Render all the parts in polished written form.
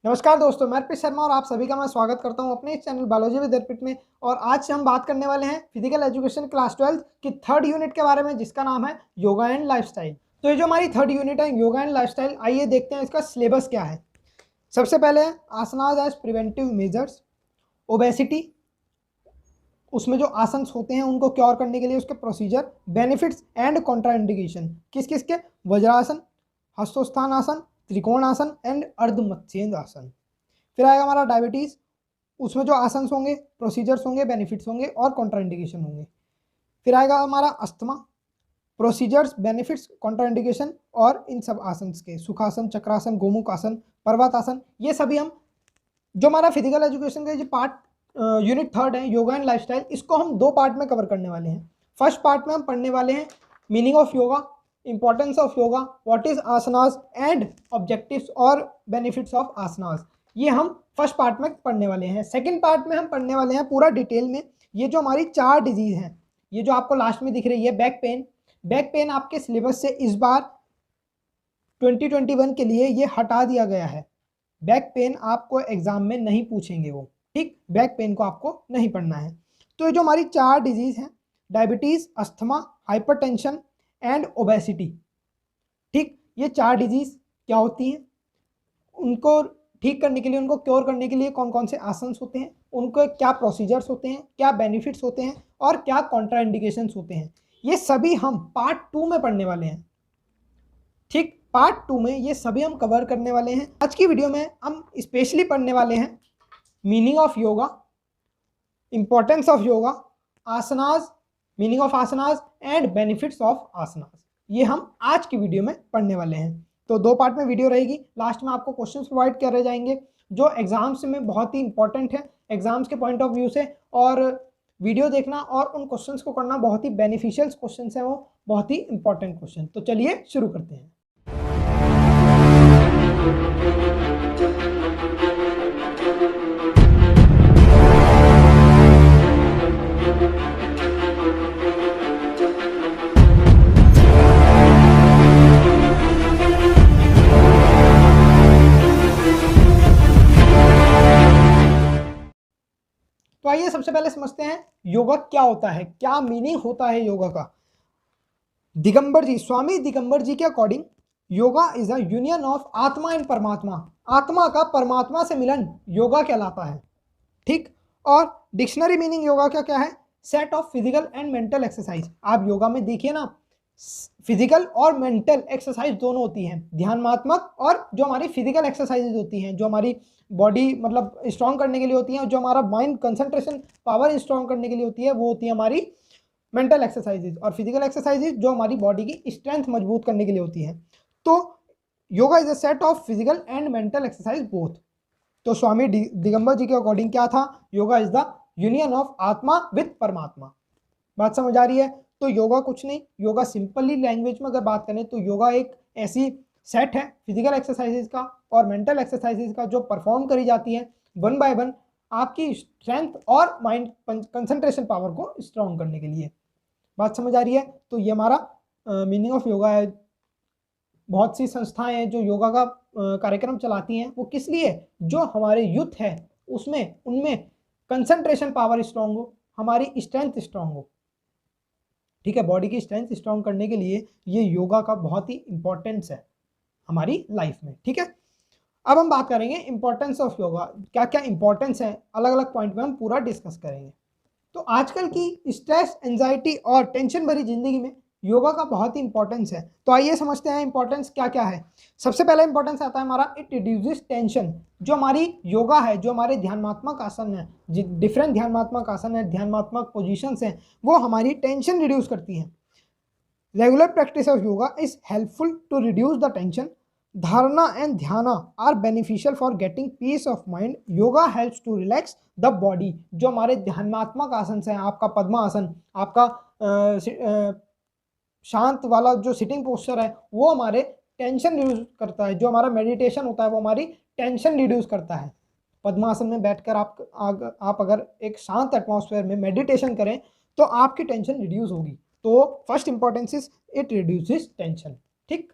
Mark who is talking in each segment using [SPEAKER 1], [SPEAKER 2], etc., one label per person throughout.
[SPEAKER 1] नमस्कार दोस्तों, मैं अर्पित शर्मा और आप सभी का मैं स्वागत करता हूं अपने इस चैनल बायोलॉजी विद अर्पित में। और आज से हम बात करने वाले हैं फिजिकल एजुकेशन क्लास 12 की थर्ड यूनिट के बारे में, जिसका नाम है योगा एंड लाइफस्टाइल। तो ये जो हमारी थर्ड यूनिट है योगा एंड लाइफस्टाइल, आइए देखते हैं इसका सिलेबस क्या है। सबसे पहले है asanas as preventive measures, obesity, उसमें जो आसन होते हैं उनको क्योर करने के लिए उसके प्रोसीजर, बेनिफिट्स एंड कॉन्ट्राइंडिकेशन किस किस के, वज्रासन, हस्तोत्थान आसन, त्रिकोण आसन एंड अर्धमत्स्येंद्र आसन। फिर आएगा हमारा डायबिटीज़, उसमें जो आसन होंगे, प्रोसीजर्स होंगे, बेनिफिट्स होंगे और कॉन्ट्राइंडिकेशन होंगे। फिर आएगा हमारा अस्थमा, प्रोसीजर्स, बेनिफिट्स, कॉन्ट्राइंडिकेशन और इन सब आसन के सुखासन, चक्रासन, गोमुख आसन, पर्वतासन, ये सभी हम जो हमारा फिजिकल एजुकेशन का जो पार्ट यूनिट थर्ड है योगा एंड लाइफस्टाइल, इसको हम दो पार्ट में कवर करने वाले हैं। फर्स्ट पार्ट में हम पढ़ने वाले हैं meaning of yoga, importance of yoga, what is asanas and objectives और बेनिफिट्स ऑफ आसनास, ये हम फर्स्ट पार्ट में पढ़ने वाले हैं। सेकंड पार्ट में हम पढ़ने वाले हैं पूरा डिटेल में ये जो हमारी 4 डिजीज हैं, ये जो आपको लास्ट में दिख रही है बैक पेन। बैक पेन आपके सिलेबस से इस बार 2021 के लिए ये हटा दिया गया है। बैक पेन आपको एग्जाम में नहीं पूछेंगे वो, ठीक, बैक पेन को आपको नहीं पढ़ना है। तो ये जो हमारी 4 डिजीज हैं, diabetes, asthma, hypertension and obesity, ठीक, ये 4 डिजीज क्या होती हैं, उनको ठीक करने के लिए, उनको क्योर करने के लिए कौन कौन से आसन होते हैं, उनको क्या प्रोसीजर्स होते हैं, क्या बेनिफिट्स होते हैं और क्या कॉन्ट्राइंडिकेशंस होते हैं, ये सभी हम पार्ट 2 में पढ़ने वाले हैं। ठीक, पार्ट 2 में ये सभी हम कवर करने वाले हैं। आज की वीडियो में हम स्पेशली पढ़ने वाले हैं meaning of yoga, importance of yoga, asanas, meaning of asanas and benefits of asanas, ये हम आज की वीडियो में पढ़ने वाले हैं। तो 2 पार्ट में वीडियो रहेगी। लास्ट में आपको क्वेश्चंस प्रोवाइड करे जाएंगे जो एग्जाम्स में बहुत ही इंपॉर्टेंट है, एग्जाम्स के पॉइंट ऑफ व्यू से, और वीडियो देखना और उन क्वेश्चंस को करना बहुत ही बेनिफिशियल क्वेश्चंस हैं, वो बहुत ही इंपॉर्टेंट क्वेश्चन। तो चलिए शुरू करते हैं। तो आइए सबसे पहले समझते हैं योगा क्या होता है, क्या मीनिंग होता है योगा का। दिगंबर जी, स्वामी दिगंबर जी के according yoga is a union of आत्मा एंड परमात्मा, आत्मा का परमात्मा से मिलन योगा कहलाता है, ठीक। और डिक्शनरी मीनिंग योगा का क्या है, set of physical and mental exercise. आप योगा में देखिए ना, फिजिकल और मेंटल एक्सरसाइज दोनों होती हैं, ध्यानात्मक और जो हमारी फिजिकल एक्सरसाइजेज होती हैं, जो हमारी बॉडी मतलब स्ट्रॉन्ग करने के लिए होती हैं, जो हमारा माइंड कंसंट्रेशन पावर स्ट्रॉन्ग करने के लिए होती है, वो होती है हमारी मेंटल एक्सरसाइजेज। और फिजिकल एक्सरसाइजेज जो हमारी बॉडी की स्ट्रेंथ मजबूत करने के लिए होती हैं। तो yoga is a set of physical and mental exercise both. तो स्वामी दिगंबर जी के अकॉर्डिंग क्या था, yoga is the union of आत्मा विद परमात्मा। बात समझ आ रही है। तो योगा कुछ नहीं, योगा सिंपली लैंग्वेज में अगर बात करें तो योगा एक ऐसी सेट है फिजिकल एक्सरसाइजेज का और मेंटल एक्सरसाइजेज का जो परफॉर्म करी जाती है वन बाय वन आपकी स्ट्रेंथ और माइंड कंसंट्रेशन पावर को स्ट्रॉन्ग करने के लिए। बात समझ आ रही है। तो ये हमारा मीनिंग ऑफ योगा है। बहुत सी संस्थाएं हैं जो योगा का कार्यक्रम चलाती हैं, वो किस लिए, जो हमारे यूथ है उसमें उनमें कंसंट्रेशन पावर स्ट्रॉन्ग हो, हमारी स्ट्रेंथ स्ट्रॉन्ग हो, ठीक है, बॉडी की स्ट्रेंथ स्ट्रॉन्ग करने के लिए ये योगा का बहुत ही इंपॉर्टेंस है हमारी लाइफ में, ठीक है। अब हम बात करेंगे इंपॉर्टेंस ऑफ योगा, क्या क्या इंपॉर्टेंस है, अलग अलग पॉइंट में हम पूरा डिस्कस करेंगे। तो आजकल की स्ट्रेस, एंजाइटी और टेंशन भरी जिंदगी में योगा का बहुत ही इंपॉर्टेंस है। तो आइए समझते हैं इंपॉर्टेंस क्या क्या है। सबसे पहला इंपॉर्टेंस आता है हमारा, इट रिड्यूसेस टेंशन। जो हमारी योगा है, जो हमारे ध्यानात्मक आसन है, डिफरेंट ध्यानात्मक आसन है, ध्यानात्मक पोजीशंस हैं, वो हमारी टेंशन रिड्यूस करती हैं। Regular practice of yoga is helpful to reduce the tension. Dharana and dhyana are beneficial for getting peace of mind. Yoga helps to relax the body. जो हमारे ध्यानात्मक आसन है, आपका पद्मासन, आपका शांत वाला जो सिटिंग पोस्चर है, वो हमारे टेंशन रिड्यूस करता है। जो हमारा मेडिटेशन होता है वो हमारी टेंशन रिड्यूस करता है। पद्मासन में बैठकर आप अगर एक शांत एटमॉस्फेयर में मेडिटेशन करें तो आपकी टेंशन रिड्यूस होगी। तो first importance is it reduces tension, ठीक।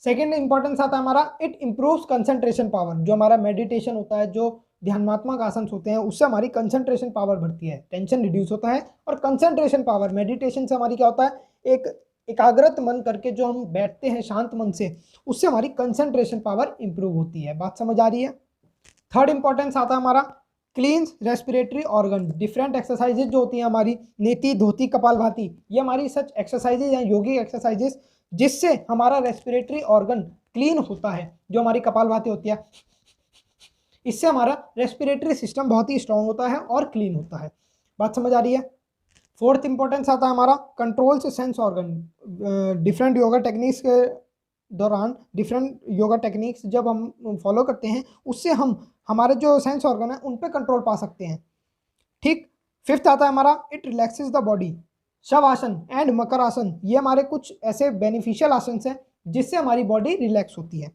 [SPEAKER 1] सेकेंड इंपॉर्टेंस आता है हमारा, इट इम्प्रूव्स कंसंट्रेशन पावर। जो हमारा मेडिटेशन होता है, जो ध्यानात्मक आसन होते हैं, उससे हमारी कंसंट्रेशन पावर बढ़ती है, टेंशन रिड्यूस होता है। और कंसंट्रेशन पावर मेडिटेशन से हमारी क्या होता है, एक एकाग्रत मन करके जो हम बैठते हैं शांत मन से, उससे हमारी कंसंट्रेशन पावर इंप्रूव होती है। बात समझ आ रही है। थर्ड इंपॉर्टेंस आता है हमारा, cleans respiratory organ. Different exercises जो होती हैं हमारी, नेति, धोती, कपालभाति, ये हमारी सच एक्सरसाइजेज हैं, योगिक एक्सरसाइजेज, जिससे हमारा रेस्पिरेटरी ऑर्गन क्लीन होता है। जो हमारी कपालभाति होती है, इससे हमारा रेस्पिरेटरी सिस्टम बहुत ही स्ट्रांग होता है और क्लीन होता है। बात समझ आ रही है। फोर्थ इंपॉर्टेंस आता है हमारा, controls sense organ. Different yoga techniques के दौरान, डिफरेंट योगा टेक्निक्स जब हम फॉलो करते हैं, उससे हम हमारे जो सेंस ऑर्गन है उन पे कंट्रोल पा सकते हैं। ठीक। फिफ्थ आता है हमारा, it relaxes the body. Shavasana and Makar asana, ये हमारे कुछ ऐसे बेनिफिशियल आसन हैं जिससे हमारी बॉडी रिलैक्स होती है।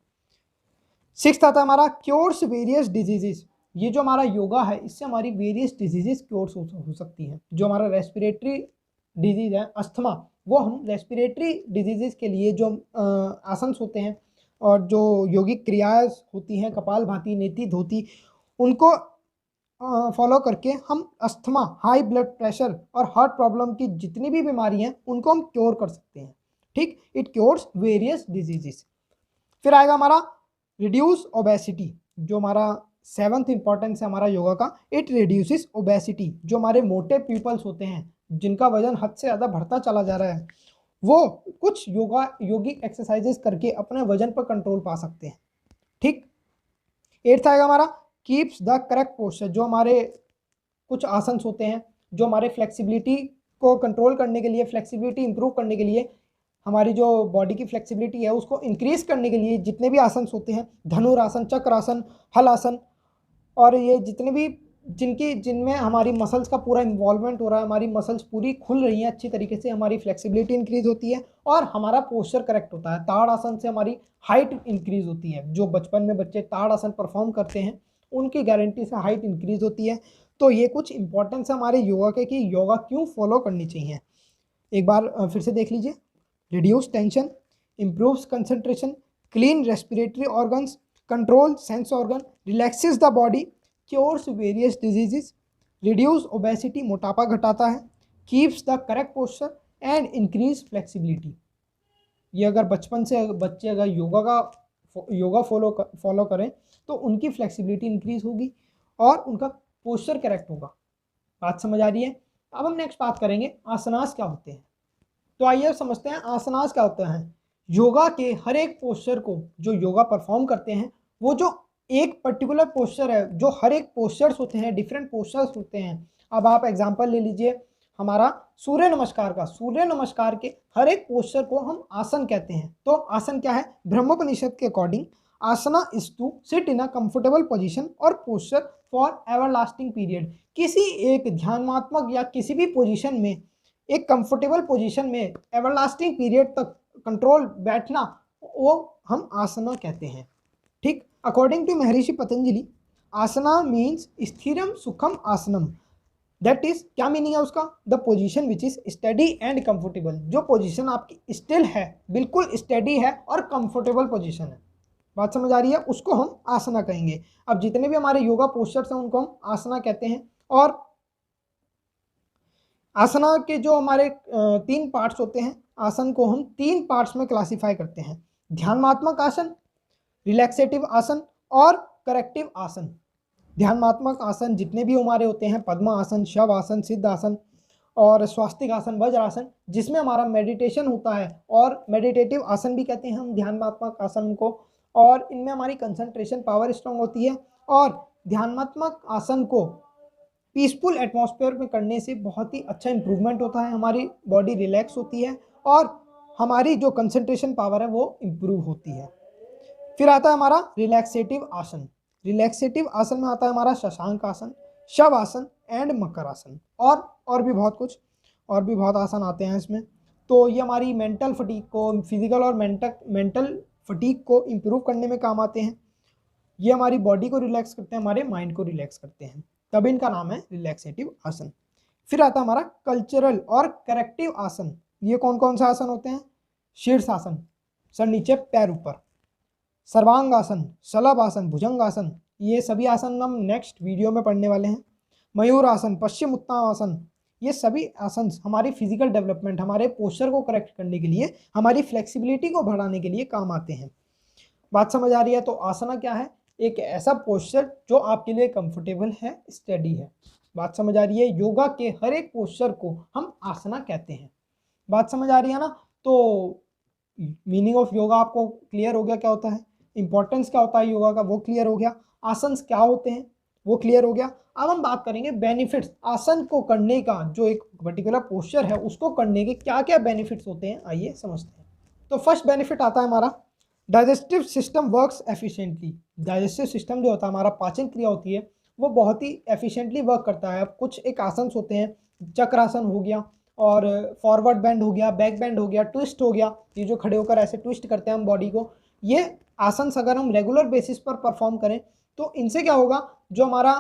[SPEAKER 1] सिक्स्थ आता है हमारा, क्योर्स वेरियस डिजीजेस। ये जो हमारा योगा है, इससे हमारी वेरियस डिजीजेस क्योर्स हो सकती हैं। जो हमारा रेस्पिरेटरी डिजीज है, अस्थमा, वो हम रेस्पिरेटरी डिजीजेस के लिए जो आसन होते हैं और जो योगिक क्रियाएं होती हैं, कपालभाति, नेति, धोती, उनको फॉलो करके हम अस्थमा, हाई ब्लड प्रेशर और हार्ट प्रॉब्लम की जितनी भी बीमारी हैं उनको हम क्योर कर सकते हैं। ठीक। It cures various diseases. फिर आएगा हमारा रिड्यूस ओबेसिटी। जो हमारा सेवंथ इंपॉर्टेंस है हमारा योगा का, इट रिड्यूसेस ओबेसिटी। जो हमारे मोटे पीपल्स होते हैं, जिनका वजन हद से ज़्यादा बढ़ता चला जा रहा है, वो कुछ योगिक एक्सरसाइजेस करके अपने वजन पर कंट्रोल पा सकते हैं। ठीक। एट्थ आएगा हमारा, कीप्स द करेक्ट पोस्चर। जो हमारे कुछ आसन होते हैं, जो हमारे फ्लेक्सिबिलिटी को कंट्रोल करने के लिए, फ्लेक्सिबिलिटी इंप्रूव करने के लिए, हमारी जो बॉडी की फ्लेक्सिबिलिटी है उसको इंक्रीज करने के लिए जितने भी आसन होते हैं, धनुरासन, चक्रासन, हलासन, और ये जितने भी जिनमें हमारी मसल्स का पूरा इन्वॉल्वमेंट हो रहा है, हमारी मसल्स पूरी खुल रही हैं अच्छी तरीके से, हमारी फ्लेक्सिबिलिटी इंक्रीज होती है और हमारा पोस्चर करेक्ट होता है। ताड़ आसन से हमारी हाइट इंक्रीज होती है। जो बचपन में बच्चे ताड़ आसन परफॉर्म करते हैं, उनकी गारंटी से हाइट इंक्रीज होती है। तो ये कुछ इंपॉर्टेंस है हमारे योगा के कि योगा क्यों फॉलो करनी चाहिए। एक बार फिर से देख लीजिए। Reduce tension, improves concentration, clean respiratory organs, control sense organ, relaxes the body, cures various diseases, reduce obesity, मोटापा घटाता है, keeps the correct posture and increase flexibility. ये अगर बचपन से बच्चे अगर योगा फॉलो करें तो उनकी फ्लेक्सिबिलिटी इंक्रीज होगी और उनका पोस्चर करेक्ट होगा। बात समझ आ रही है। अब हम नेक्स्ट बात करेंगे आसनास क्या होते हैं। तो आइए समझते हैं आसनास क्या होते हैं। योगा के हर एक पोस्चर को जो योगा परफॉर्म करते हैं, वो जो एक पर्टिकुलर पोस्चर है, जो हर एक पोस्चर्स होते हैं, डिफरेंट पोस्चर्स होते हैं। अब आप एग्जांपल ले लीजिए हमारा सूर्य नमस्कार का। सूर्य नमस्कार के हर एक पोस्चर को हम आसन कहते हैं। तो आसन क्या है, ब्रह्मोपनिषद के according asana is to sit in a comfortable position और पोस्चर फॉर एवरलास्टिंग पीरियड। किसी एक ध्यानात्मक या किसी भी पोजीशन में, एक कंफर्टेबल पोजीशन में एवरलास्टिंग पीरियड तक कंट्रोल बैठना, वो हम आसना कहते हैं। ठीक। According to Maharshi Patanjali, Asna means स्थिरम सुखम आसनम। दैट इज, क्या मीनिंग है उसका, the position which is study and comfortable. जो पोजीशन आपकी स्टिल है, बिल्कुल स्टडी है और कंफर्टेबल पोजीशन है। बात समझ आ रही है, उसको हम आसना कहेंगे। अब जितने भी हमारे योगा पोस्चर्स हैं उनको हम आसना कहते हैं। और आसना के जो हमारे 3 पार्ट्स होते हैं, आसन को हम 3 पार्ट्स में क्लासिफाई करते हैं। ध्यानात्मक आसन, रिलैक्सेटिव आसन और करेक्टिव आसन। ध्यानात्मक आसन जितने भी हमारे होते हैं, पद्म आसन, शव आसन, सिद्ध आसन और स्वास्तिक आसन, वज्र आसन, जिसमें हमारा मेडिटेशन होता है, और मेडिटेटिव आसन भी कहते हैं हम ध्यानात्मक आसन को, और इनमें हमारी कंसंट्रेशन पावर स्ट्रांग होती है। और ध्यानात्मक आसन को पीसफुल एटमॉस्फेयर में करने से बहुत ही अच्छा इंप्रूवमेंट होता है, हमारी बॉडी रिलैक्स होती है और हमारी जो कंसंट्रेशन पावर है वो इम्प्रूव होती है। फिर आता है हमारा रिलैक्सेटिव आसन। रिलैक्सेटिव आसन में आता है हमारा शशांक आसन, शव आसन एंड मकर आसन, और भी बहुत कुछ, और भी बहुत आसन आते हैं इसमें। तो ये हमारी मेंटल फटीग को, फिजिकल और मेंटल फटीग को इम्प्रूव करने में काम आते हैं। ये हमारी बॉडी को रिलैक्स करते हैं, हमारे माइंड को रिलैक्स करते हैं, तब इनका नाम है रिलैक्सेटिव आसन। फिर आता है हमारा कल्चरल और करेक्टिव आसन। ये कौन कौन सा आसन होते हैं, शीर्षासन, सर नीचे पैर ऊपर, सर्वांगासन, शलभासन, भुजंगासन, ये सभी आसन हम नेक्स्ट वीडियो में पढ़ने वाले हैं। मयूर आसन, पश्चिम उत्तानासन, ये सभी आसन हमारी फिजिकल डेवलपमेंट, हमारे पोस्चर को करेक्ट करने के लिए, हमारी फ्लेक्सिबिलिटी को बढ़ाने के लिए काम आते हैं। बात समझ आ रही है? तो आसना क्या है? एक ऐसा पोस्चर जो आपके लिए कंफर्टेबल है, स्टडी है। बात समझ आ रही है? योगा के हर एक पोस्चर को हम आसना कहते हैं। बात समझ आ रही है ना? तो मीनिंग ऑफ योगा आपको क्लियर हो गया, क्या होता है, इंपॉर्टेंस क्या होता है योगा का, वो क्लियर हो गया। आसन क्या होते हैं वो क्लियर हो गया। अब हम बात करेंगे बेनिफिट्स, आसन को करने का, जो एक पर्टिकुलर पोस्चर है उसको करने के क्या क्या बेनिफिट्स होते हैं, आइए समझते हैं। तो फर्स्ट बेनिफिट आता है हमारा digestive system works efficiently. Digestive system जो होता है, हमारा पाचन क्रिया होती है, वो बहुत ही एफिशिएंटली वर्क करता है। अब कुछ एक आसन होते हैं, चक्रासन हो गया, और फॉरवर्ड बेंड हो गया, बैक बेंड हो गया, ट्विस्ट हो गया, ये जो खड़े होकर ऐसे ट्विस्ट करते हैं हम बॉडी को, ये आसन अगर हम रेगुलर बेसिस पर परफॉर्म करें तो इनसे क्या होगा, जो हमारा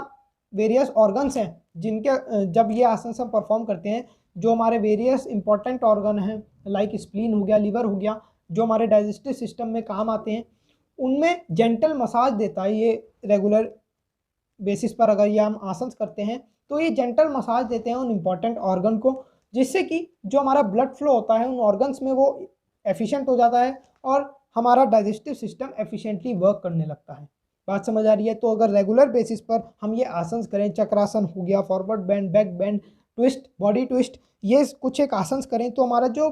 [SPEAKER 1] वेरियस ऑर्गन्स हैं जिनके, जब ये आसन हम परफॉर्म करते हैं, जो हमारे वेरियस इंपॉर्टेंट ऑर्गन हैं लाइक स्प्लीन हो गया, लिवर हो गया, जो हमारे डाइजेस्टिव सिस्टम में काम आते हैं, उनमें जेंटल मसाज देता है। ये रेगुलर बेसिस पर अगर ये हम आसन करते हैं तो ये जेंटल मसाज देते हैं उन इम्पॉर्टेंट ऑर्गन को, जिससे कि जो हमारा ब्लड फ्लो होता है उन ऑर्गन्स में वो एफिशिएंट हो जाता है और हमारा डाइजेस्टिव सिस्टम एफिशिएंटली वर्क करने लगता है। बात समझ आ रही है? तो अगर रेगुलर बेसिस पर हम ये आसन करें, चक्रासन हो गया, forward bend, back bend, twist, body twist, ये कुछ एक आसन करें तो हमारा जो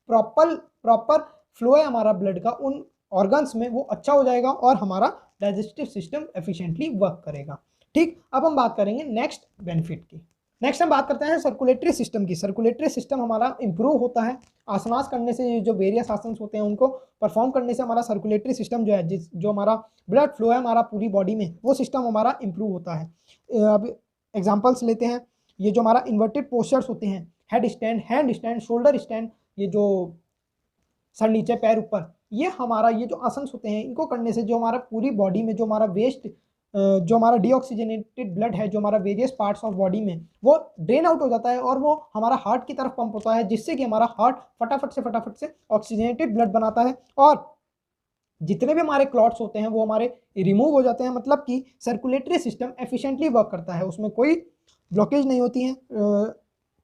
[SPEAKER 1] प्रॉपर फ्लो है हमारा ब्लड का उन ऑर्गन्स में, वो अच्छा हो जाएगा और हमारा डाइजेस्टिव सिस्टम एफिशिएंटली वर्क करेगा। ठीक, अब हम बात करेंगे नेक्स्ट बेनिफिट की। नेक्स्ट हम बात करते हैं सर्कुलेटरी सिस्टम की। सर्कुलेटरी सिस्टम हमारा इंप्रूव होता है आसनास करने से, जो वेरियस आसन होते हैं उनको परफॉर्म करने से हमारा सर्कुलेटरी सिस्टम जो है, जो हमारा ब्लड फ्लो है हमारा पूरी बॉडी में, वो सिस्टम हमारा इंप्रूव होता है। अब एग्जांपल्स लेते हैं, ये जो हमारा इन्वर्टेड पोस्चर्स होते हैं, head stand, hand stand, shoulder stand, ये जो सर नीचे पैर ऊपर, ये हमारा ये जो आसन होते हैं इनको करने से जो हमारा पूरी बॉडी में जो हमारा वेस्ट, जो हमारा डीऑक्सीजनेटेड ब्लड है जो हमारा वेरियस पार्ट्स ऑफ बॉडी में, वो ड्रेन आउट हो जाता है और वो हमारा हार्ट की तरफ पंप होता है, जिससे कि हमारा हार्ट फटाफट से ऑक्सीजनेटेड ब्लड बनाता है और जितने भी हमारे क्लॉट्स होते हैं वो हमारे रिमूव हो जाते हैं। मतलब कि सर्कुलेटरी सिस्टम एफिशिएंटली वर्क करता है, उसमें कोई ब्लॉकेज नहीं होती है।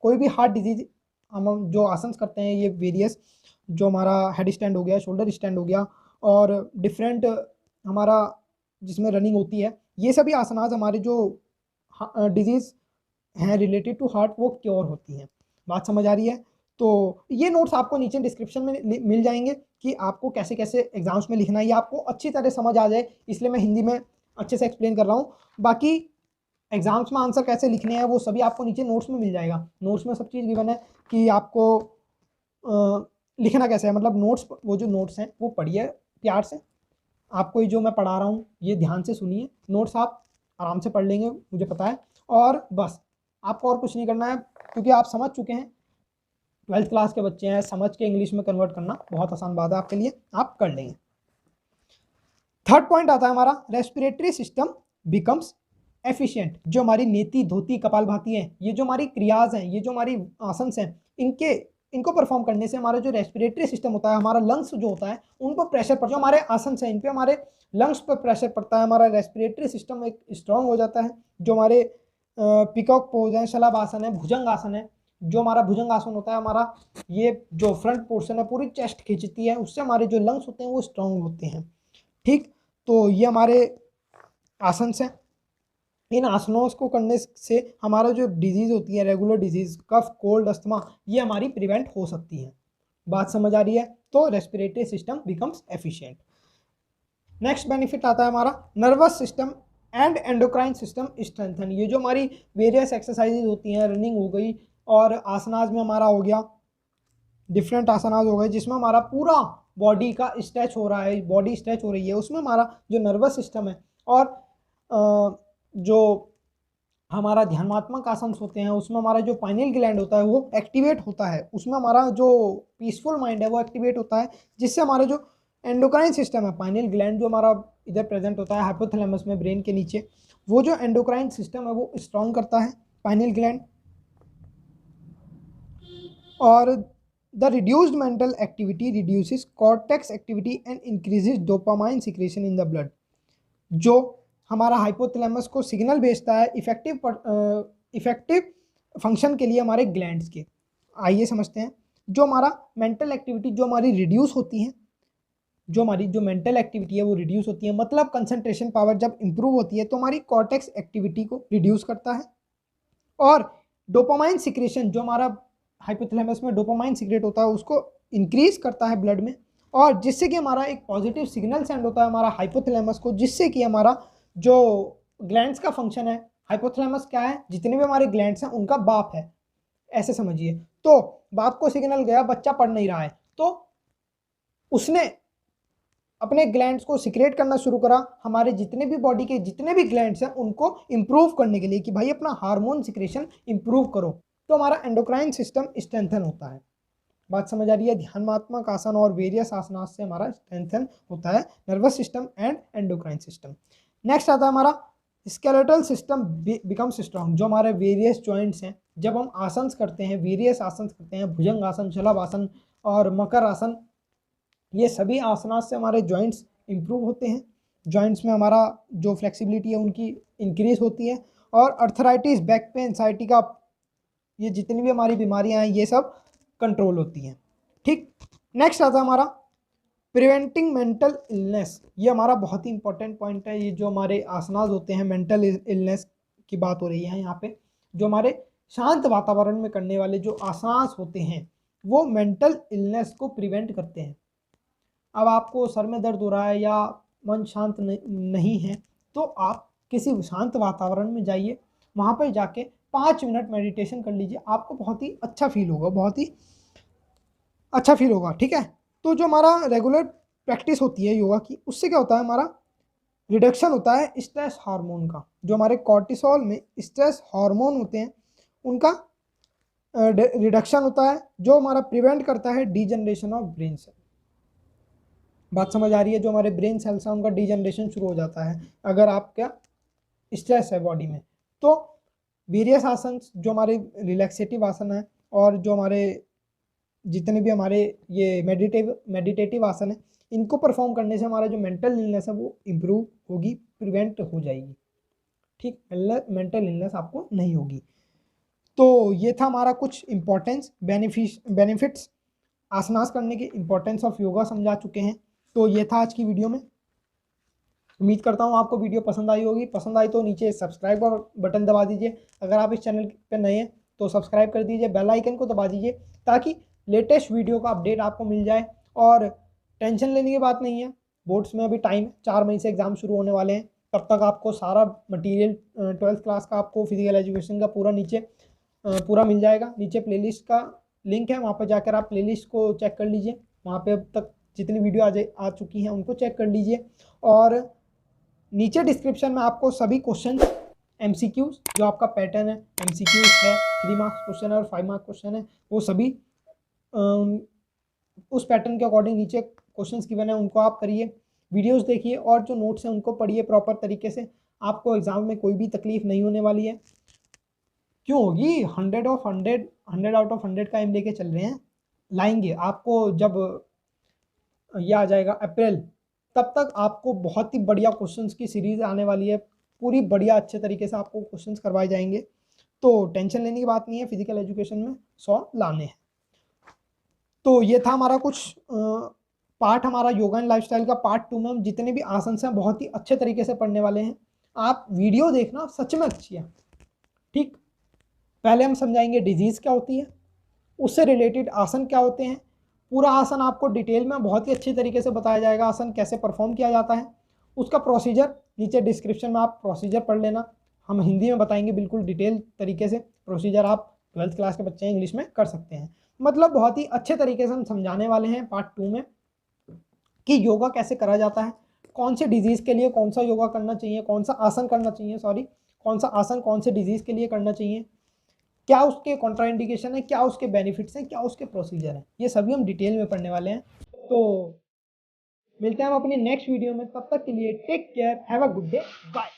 [SPEAKER 1] कोई भी हार्ट डिजीज हम जो आसन करते हैं, ये वेरियस जो हमारा हेड स्टैंड हो गया, शोल्डर स्टैंड हो गया और डिफरेंट हमारा जिसमें रनिंग होती है, ये सभी आसनास हमारे जो डिजीज़ हैं रिलेटेड टू हार्ट वो क्योर होती हैं। बात समझ आ रही है? तो ये नोट्स आपको नीचे डिस्क्रिप्शन में मिल जाएंगे कि आपको कैसे कैसे एग्जाम्स में लिखना है, ये आपको अच्छी तरह समझ आ जाए, इसलिए मैं हिंदी में अच्छे से एक्सप्लेन कर रहा हूँ। बाकी एग्जाम्स में आंसर कैसे लिखने हैं वो सभी आपको नीचे नोट्स में मिल जाएगा। नोट्स में सब चीज़ गिवन है कि आपको लिखना कैसे है, मतलब नोट्स, वो जो नोट्स हैं वो पढ़िए प्यार से। आपको जो मैं पढ़ा रहा हूँ ये ध्यान से सुनिए, नोट्स आप आराम से पढ़ लेंगे मुझे पता है, और बस आपको और कुछ नहीं करना है क्योंकि आप समझ चुके हैं, 12th क्लास के बच्चे हैं, समझ के इंग्लिश में कन्वर्ट करना बहुत आसान बात है आपके लिए, आप कर लेंगे। थर्ड पॉइंट आता है हमारा रेस्पिरेटरी सिस्टम बिकम्स एफिशिएंट। जो हमारी नेति, धोती, कपालभाति है, ये जो हमारी क्रियाज हैं, ये जो हमारी आसन हैं, इनको परफॉर्म करने से हमारा जो रेस्पिरेटरी सिस्टम होता है, हमारा लंग्स जो होता है उन पर प्रेशर पड़, जो हमारे आसन से इन पे हमारे लंग्स पर प्रेशर पड़ता है, हमारा रेस्पिरेटरी सिस्टम एक स्ट्रांग हो जाता है। जो हमारे पिकॉक पोज है, शलभासन है, भुजंग आसन है, जो हमारा भुजंग आसन होता है, हमारा ये जो फ्रंट पोर्शन है पूरी चेस्ट खींचती है, उससे हमारे जो लंग्स होते हैं वो स्ट्रांग होते हैं। ठीक, तो ये हमारे आसन से, इन आसनों को करने से हमारा जो डिजीज़ होती है, रेगुलर डिजीज़, कफ, कोल्ड, अस्थमा, ये हमारी प्रिवेंट हो सकती है। बात समझ आ रही है? तो respiratory system becomes efficient. Next benefit आता है हमारा nervous system and endocrine system strengthen. ये जो हमारी वेरियस एक्सरसाइजेज होती हैं, रनिंग हो गई और आसनाज में हमारा हो गया, डिफरेंट आसनाज हो गए जिसमें हमारा पूरा बॉडी का स्ट्रेच हो रहा है, बॉडी स्ट्रेच हो रही है, उसमें हमारा जो नर्वस सिस्टम है और जो हमारा ध्यानात्मक आसन होते हैं उसमें हमारा जो पाइनियल ग्लैंड होता है वो एक्टिवेट होता है, उसमें हमारा जो पीसफुल माइंड है वो एक्टिवेट होता है, जिससे हमारा जो एंडोक्राइन सिस्टम है, पाइनियल ग्लैंड जो हमारा इधर प्रेजेंट होता है हाइपोथैलेमस में, ब्रेन के नीचे, वो जो एंडोक्राइन सिस्टम है वो स्ट्रॉन्ग करता है पाइनियल ग्लैंड। और the reduced mental activity reduces cortex activity and increases dopamine secretion in the blood. जो हमारा हाइपोथैलेमस को सिग्नल भेजता है इफेक्टिव फंक्शन के लिए हमारे ग्लैंड्स के। आइए समझते हैं। जो हमारा मेंटल एक्टिविटी जो हमारी रिड्यूस होती है, जो हमारी जो मेंटल एक्टिविटी है वो रिड्यूस होती है, मतलब कंसंट्रेशन पावर जब इंप्रूव होती है तो हमारी कॉर्टेक्स एक्टिविटी को रिड्यूस करता है। और डोपामाइन सिक्रेशन, जो हमारा हाइपोथैलेमस में डोपामाइन सिक्रेट होता है उसको इंक्रीज करता है ब्लड में, और जिससे कि हमारा एक पॉजिटिव सिग्नल सेंड होता है हमारा हाइपोथैलेमस को, जिससे कि हमारा जो ग्लैंड्स का फंक्शन है, हाइपोथैलेमस क्या है, जितने भी हमारे ग्लैंड्स हैं उनका बाप है, ऐसे समझिए। तो बाप को सिग्नल गया बच्चा पढ़ नहीं रहा है, तो उसने अपने ग्लैंड्स को सिक्रेट करना शुरू करा, हमारे जितने भी बॉडी के जितने भी ग्लैंड्स हैं उनको इंप्रूव करने के लिए कि भाई अपना हार्मोन सिक्रेशन इंप्रूव करो, तो हमारा एंडोक्राइन सिस्टम स्ट्रेंथन होता है। बात समझ आ रही है? ध्यानात्मक आसन और वेरियस आसनास से हमारा स्ट्रेंथन होता है nervous system and endocrine system. Next आता है हमारा स्केलेटल सिस्टम बिकम्स स्ट्रांग। जो हमारे वेरियस जॉइंट्स हैं, जब हम आसन करते हैं, वेरियस आसन करते हैं, भुजंग आसन, शलभ आसन और मकर आसन, ये सभी आसनास से हमारे जॉइंट्स इंप्रूव होते हैं। जॉइंट्स में हमारा जो फ्लेक्सिबिलिटी है उनकी इंक्रीज होती है, और अर्थराइटिस, बैक पेन, साइटिका, ये जितनी भी हमारी बीमारियां हैं ये सब कंट्रोल होती हैं। ठीक। नेक्स्ट आता है हमारा प्रिवेंटिंग मेंटल इलनेस। ये हमारा बहुत ही इंपॉर्टेंट पॉइंट है। ये जो हमारे आसनास होते हैं, मेंटल इलनेस की बात हो रही है यहाँ पे, जो हमारे शांत वातावरण में करने वाले जो आसनास होते हैं वो मेंटल इलनेस को प्रिवेंट करते हैं। अब आपको सर में दर्द हो रहा है या मन शांत नहीं है, तो आप किसी शांत वातावरण में जाइए, वहाँ पर जाके 5 मिनट मेडिटेशन कर लीजिए, आपको बहुत ही अच्छा फील होगा, बहुत ही अच्छा फील होगा। ठीक है। तो जो हमारा रेगुलर प्रैक्टिस होती है योगा की, उससे क्या होता है, हमारा रिडक्शन होता है स्ट्रेस हार्मोन का। जो हमारे कॉर्टिसोल में स्ट्रेस हार्मोन होते हैं उनका रिडक्शन होता है, जो हमारा प्रिवेंट करता है डीजनरेशन ऑफ ब्रेन सेल। बात समझ आ रही है? जो हमारे ब्रेन सेल्स हैं उनका डीजनरेशन शुरू हो जाता है अगर आपका स्ट्रेस है बॉडी में। तो वेरियस आसन, जो हमारे रिलैक्सेटिव आसन है, और जो हमारे जितने भी हमारे ये मेडिटेटिव आसन है, इनको परफॉर्म करने से हमारा जो मेंटल इलनेस है वो इम्प्रूव होगी, प्रिवेंट हो जाएगी। ठीक, मेंटल इलनेस आपको नहीं होगी। तो ये था हमारा कुछ इंपॉर्टेंस बेनिफिट्स, आसनास करने के इंपॉर्टेंस ऑफ योगा समझा चुके हैं। तो ये था आज की वीडियो में। उम्मीद करता हूँ आपको वीडियो पसंद आई होगी। पसंद आई तो नीचे सब्सक्राइब बटन दबा दीजिए। अगर आप इस चैनल पर नए हैं तो सब्सक्राइब कर दीजिए, बेल आइकन को दबा दीजिए, ताकि लेटेस्ट वीडियो का अपडेट आपको मिल जाए। और टेंशन लेने की बात नहीं है, बोर्ड्स में अभी टाइम, 4 मई से एग्ज़ाम शुरू होने वाले हैं। तब तक आपको सारा मटीरियल 12th क्लास का आपको फिजिकल एजुकेशन का पूरा नीचे पूरा मिल जाएगा। नीचे प्लेलिस्ट का लिंक है, वहाँ पर जाकर आप प्लेलिस्ट को चेक कर लीजिए। वहाँ पे अब तक जितनी वीडियो आ चुकी हैं उनको चेक कर लीजिए। और नीचे डिस्क्रिप्शन में आपको सभी क्वेश्चन MCQs, जो आपका पैटर्न है MCQs है, 3 मार्क्स क्वेश्चन है और 5 मार्क्स क्वेश्चन है, वो सभी उस पैटर्न के अकॉर्डिंग नीचे क्वेश्चंस गिवन है, उनको आप करिए, वीडियोस देखिए, और जो नोट्स हैं उनको पढ़िए प्रॉपर तरीके से। आपको एग्जाम में कोई भी तकलीफ नहीं होने वाली है। क्यों होगी? 100 आउट ऑफ 100 का एम लेके चल रहे हैं, लाएंगे आपको। जब ये आ जाएगा अप्रैल, तब तक आपको बहुत ही बढ़िया क्वेश्चंस की सीरीज आने वाली है, पूरी बढ़िया अच्छे तरीके से आपको क्वेश्चंस करवाए जाएंगे। तो टेंशन लेने की बात नहीं है, फिजिकल एजुकेशन में 100 लाने हैं। तो ये था हमारा कुछ पार्ट, हमारा योगा एंड लाइफस्टाइल का पार्ट 2 में हम जितने भी आसन हैं बहुत ही अच्छे तरीके से पढ़ने वाले हैं। आप वीडियो देखना सच में अच्छी है। ठीक, पहले हम समझाएंगे डिजीज़ क्या होती है, उससे रिलेटेड आसन क्या होते हैं, पूरा आसन आपको डिटेल में बहुत ही अच्छे तरीके से बताया जाएगा, आसन कैसे परफॉर्म किया जाता है, उसका प्रोसीजर नीचे डिस्क्रिप्शन में आप प्रोसीजर पढ़ लेना। हम हिंदी में बताएंगे बिल्कुल डिटेल तरीके से। प्रोसीजर आप 12th क्लास के बच्चे इंग्लिश में कर सकते हैं। मतलब बहुत ही अच्छे तरीके से हम समझाने वाले हैं पार्ट 2 में कि योगा कैसे करा जाता है, कौन से डिजीज़ के लिए कौन सा योगा करना चाहिए, कौन सा आसन करना चाहिए, कौन सा आसन कौन से डिजीज़ के लिए करना चाहिए, क्या उसके कॉन्ट्राइंडिकेशन है, क्या उसके बेनिफिट्स हैं, क्या उसके प्रोसीजर हैं, ये सभी हम डिटेल में पढ़ने वाले हैं। तो मिलते हैं हम अपनी नेक्स्ट वीडियो में, तब तक के लिए take care, have a good day, bye.